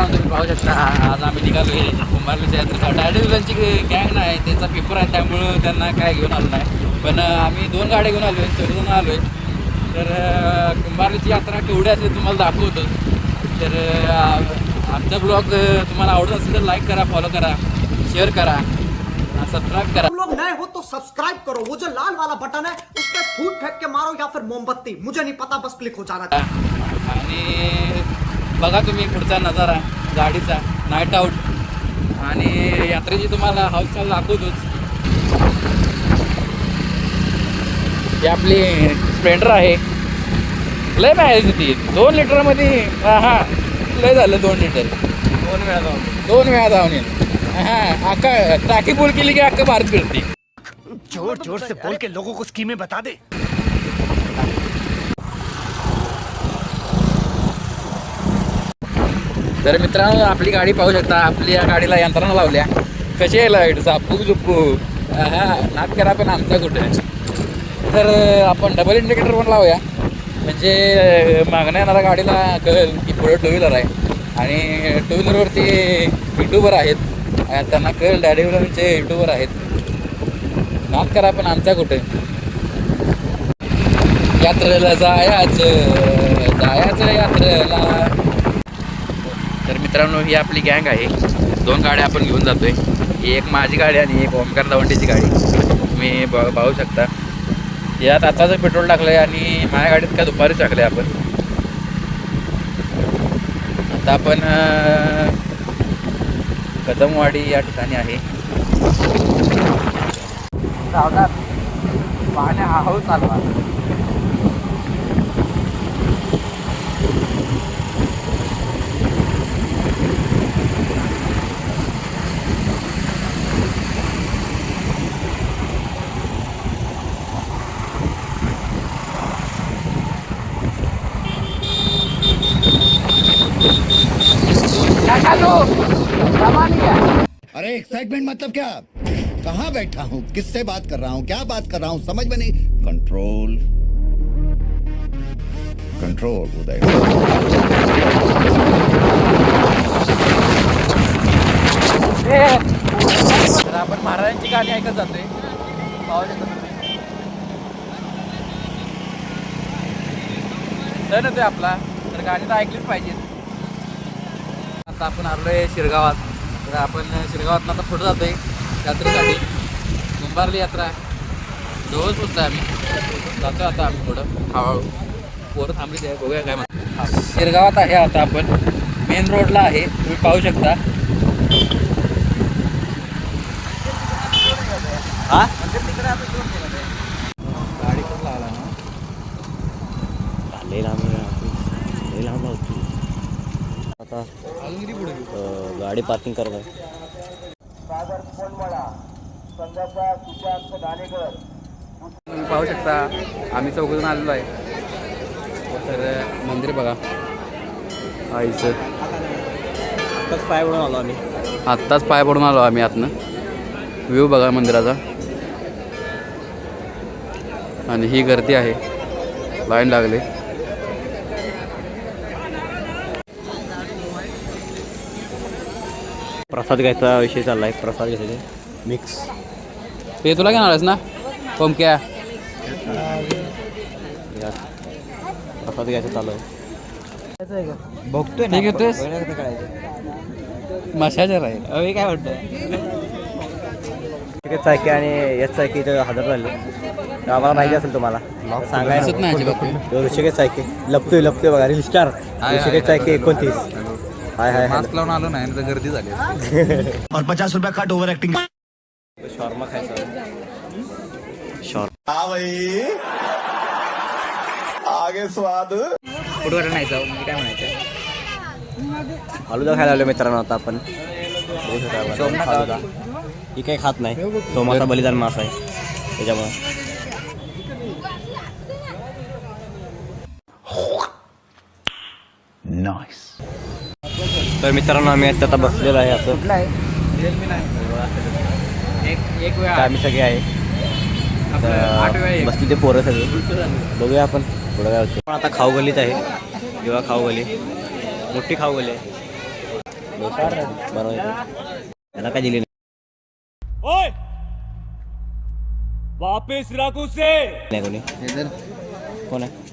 मित्रांनो तुम्ही पाहू शकता आज आम्ही निघालो आहे कुंभारलीच्या यात्रेचा. डायरेक्टची गँग नाही, त्यांचा पेपर आहे त्यामुळं त्यांना काय घेऊन आलो नाही. पण आम्ही 2 गाड्या घेऊन आलो आहे, 4 जण आलो आहे. तर कुंभारलीची यात्रा केवढी असेल तुम्हाला दाखवतो. तर आमचा ब्लॉग तुम्हाला आवडत असेल तर लाईक करा, फॉलो करा, शेअर करा, सब्सक्राइब करा. तुम लोग नए हो तो सब्सक्राइब करो, वो जो लाल वाला बटन है उस पर फूट फेंक के मारो या फिर मोमबत्ती, मुझे नहीं पता, बस क्लिक हो जाना चाहिए. आणि बघा तुम्ही पुढचा नजारा गाडीचा नाईट आऊट आणि यात्रेची तुम्हाला हालचाल दाखवतोच. ही आपली स्प्लेंडर आहे. लय पाहिजे ती 2 लिटरमध्ये. हां लय झालं 2 लिटर 2 वेळा जाऊन येईल. हां अक्का टाकी फुल केली की अक्का भारत फिरते. जोर जोर से बोल के लोगों को स्कीमें बता दे. तर मित्रांनो आपली गाडी पाहू शकता. आपल्या गाडीला यंत्रणा लावल्या. कशी आहे लाईट झापूक झुपूक. नाक करा पण आमचा कुठे. तर आपण डबल इंडिकेटर पण लावूया म्हणजे मागण्या येणाऱ्या गाडीला कळेल की पुढे 2 व्हीलर आहे. आणि 2 व्हीलरवरती युट्यूबर आहेत, त्यांना कळेल डॅडी व्हीलरचे युट्यूबर आहेत. नाक करा पण आमचा कुठे. यात्रेला जायचं यात्रेला. तर मित्रांनो ही आपली गँग आहे. 2 गाड्या आपण घेऊन जातोय. एक माझी गाडी आणि एक ओमकार दवंडीची गाडी. तुम्ही पाहू शकता. यात आताच पेट्रोल टाकलं आहे आणि माझ्या गाडीत काय दुपारीच टाकलं आहे आपण. आता आपण कदमवाडी या ठिकाणी आहे. पाहण्या आहोत चालवा. अरे एक्साइटमेंट मतलब क्या? कहाँ बैठा हूँ, किससे बात कर रहा हूँ, क्या बात कर रहा हूँ, समझ में नहीं. कंट्रोल कंट्रोल उदय. तर आपण महाराजांची गाणी ऐकत जातोय. पाहू शकता तुम्ही. सण येतोय आपला तर गाणी तर ऐकलीच पाहिजेत. आता आपण आलोय शिरगावात. तर आपण शिरगावात आता पुढे जातोय यात्रेसाठी. कुंभारली यात्रा जवळ पोचतोय आम्ही. जातोय आता आम्ही पुढं हळूहळू. पोरं थांबली आहे, बघूया काय म्हणतात. शिरगावात आहे आता आपण. मेन रोडला आहे, तुम्ही पाहू शकता. हा तिकडे आपण गाडी पण लावला ना. आता गाडी पार्किंग करत आहे. तुम्ही पाहू शकता आम्ही 4 जण आलेलो आहे. तर मंदिर बघा आईचं. आत्ताच पाय पडून आलो आम्ही. आत्ताच पाय पडून आलो आम्ही आतनं. व्ह्यू बघा मंदिराचा. आणि ही गर्दी आहे, लाईन लागली. प्रसाद घ्यायचा विषय चालला आहे. प्रसाद घ्यायचे मिक्स. ते तुला घेणार आहेस ना ओमक्या? प्रसाद घ्यायचं चालू आहे. बघतोय ना घेतोयस मशाजर आहे. अरे काय वाटतं चाकी आणि याच चाकी हजर झाले. आम्हाला माहिती असेल तुम्हाला सांगायचं नाही. ऋषिकेश चाकी लपतोय बघा. रील स्टार ऋषिकेश चाकी 29. हाय मास्क लावून आलो नाही तर गर्दी झाली. और 50 रुपया कट ओवर एक्टिंग. शॉर्मा खायचा. हाँ भाई आगे स्वाद. कुठं नाही जाऊ म्हणजे काय म्हणायचं. फालुदा खायला आलो मित्रांनो. आता आपण फालुदा ही काही खात नाही. सोमाचा बलिदान मास आहे त्याच्यामुळे. नाइस. तर मित्रांनो आम्ही आता बसलेलो आहे. असं एक वेळा आम्ही सगळे आहे. 8 वेळा बसली ते पोरं सगळे. बघूया आपण पुढं काय होतं. आता खाऊ गलीत आहे. किंवा खाऊ गली मोठी खाऊ गली आहे. बनवून त्याला काय दिली नाही कोणी कोण आहे